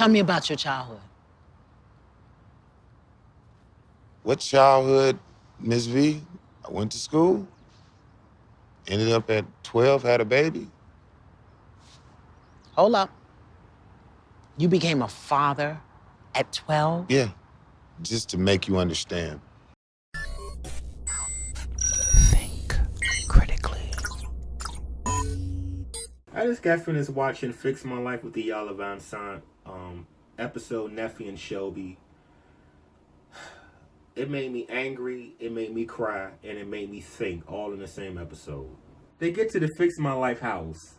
Tell me about your childhood. What childhood, Miss V? I went to school, ended up at 12, had a baby. Hold up. You became a father at 12? Yeah, just to make you understand. Think critically. I just got finished watching Fix My Life with the Iyanla Vanzant episode Neffe and Shelby. It made me angry, it made me cry, and it made me think all in the same episode. They get to the Fix My Life house,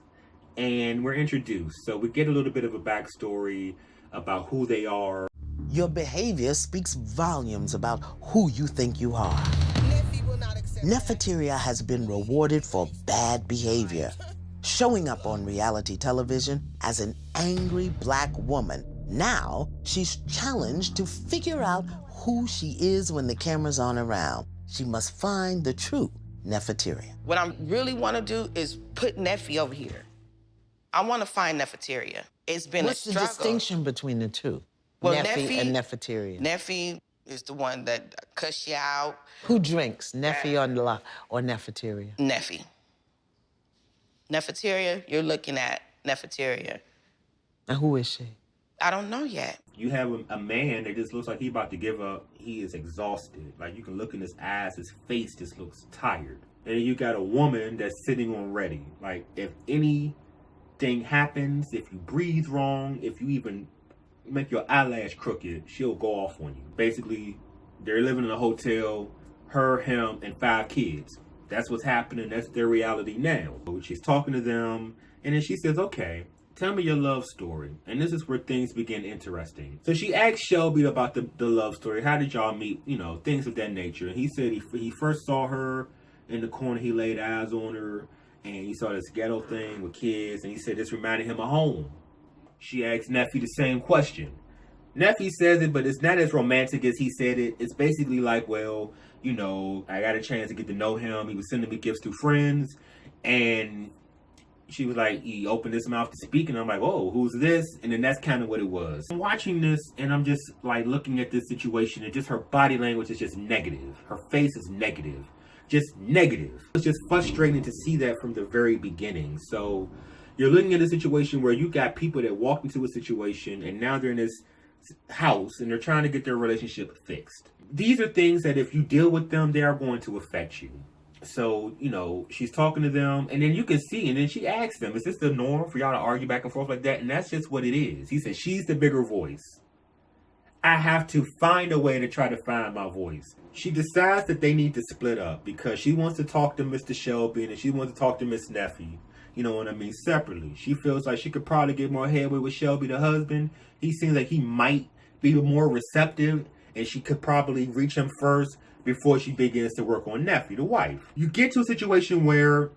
and we're introduced. So we get a little bit of a backstory about who they are. Your behavior speaks volumes about who you think you are. Neffeteria has been rewarded for bad behavior, showing up on reality television as an angry black woman. Now, she's challenged to figure out who she is when the cameras aren't around. She must find the true Neffeteria. What I really want to do is put Neffe over here. I want to find Neffeteria. It's been What's a struggle. What's the distinction between the two? Well, Neffe and Neffeteria. Neffe is the one that cuss you out. Who drinks, Neffe or Neffeteria? Neffe. Neffeteria, you're looking at Neffeteria. And who is she? I don't know yet. You have a man that just looks like he's about to give up. He is exhausted. Like, you can look in his eyes, his face just looks tired. And then you got a woman that's sitting on ready. Like, if anything happens, if you breathe wrong, if you even make your eyelash crooked, she'll go off on you. Basically, they're living in a hotel, her, him, and 5 kids. That's what's happening. That's their reality now. She's talking to them, and then she says, okay, tell me your love story. And this is where things begin interesting. So she asked Shelby about the love story. How did y'all meet? You know, things of that nature. And he said he first saw her in the corner. He laid eyes on her, and he saw this ghetto thing with kids. And he said this reminded him of home. She asked Neffe the same question. Neffe says it, but it's not as romantic as he said it. It's basically like, well, you know, I got a chance to get to know him. He was sending me gifts through friends. And she was like, he opened his mouth to speak, and I'm like, oh, who's this? And then that's kind of what it was. I'm watching this, and I'm just like looking at this situation, and just her body language is just negative. Her face is negative. Just negative. It's just frustrating to see that from the very beginning. So you're looking at a situation where you got people that walked into a situation, and now they're in this house, and they're trying to get their relationship fixed. These are things that if you deal with them, they are going to affect you. So, you know, she's talking to them, and then you can see, and then she asks them, is this the norm for y'all to argue back and forth like that? And that's just what it is. He said, she's the bigger voice. I have to find a way to try to find my voice. She decides that they need to split up because she wants to talk to Mr. Shelby, and she wants to talk to Miss Neffe, you know what I mean, separately. She feels like she could probably get more headway with Shelby, the husband. He seems like he might be more receptive, and she could probably reach him first before she begins to work on Neffe, the wife. You get to a situation where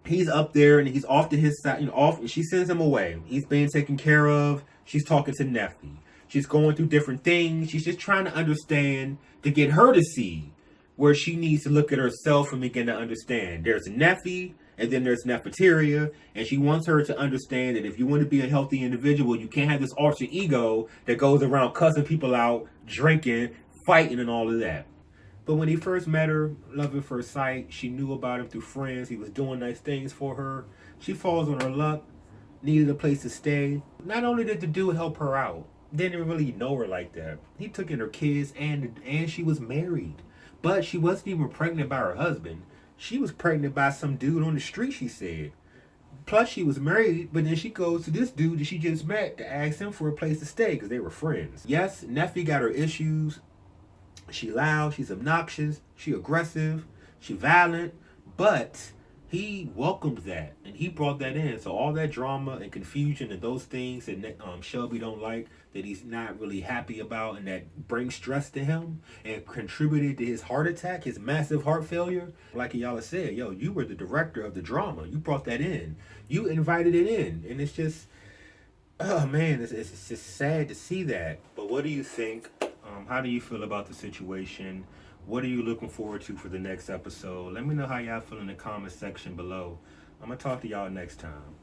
he's up there and he's off to his side, you know, off. She sends him away. He's being taken care of. She's talking to Neffe. She's going through different things. She's just trying to understand, to get her to see where she needs to look at herself and begin to understand. There's Neffe, and then there's Neffeteria, and she wants her to understand that if you want to be a healthy individual, you can't have this alter ego that goes around cussing people out, drinking, fighting, and all of that. But when he first met her, love at first sight, she knew about him through friends. He was doing nice things for her. She falls on her luck, needed a place to stay. Not only did the dude help her out, didn't really know her like that. He took in her kids, and she was married. But she wasn't even pregnant by her husband. She was pregnant by some dude on the street, she said. Plus, she was married, but then she goes to this dude that she just met to ask him for a place to stay because they were friends. Yes, Neffe got her issues. She loud, she's obnoxious, she aggressive, she violent, but he welcomed that, and he brought that in. So all that drama and confusion and those things that Shelby don't like, that he's not really happy about, and that brings stress to him and contributed to his heart attack, his massive heart failure. Like Iyanla said, yo, you were the director of the drama. You brought that in. You invited it in. And it's just, oh man, it's just sad to see that. But what do you think? How do you feel about the situation? What are you looking forward to for the next episode? Let me know how y'all feel in the comment section below. I'm going to talk to y'all next time.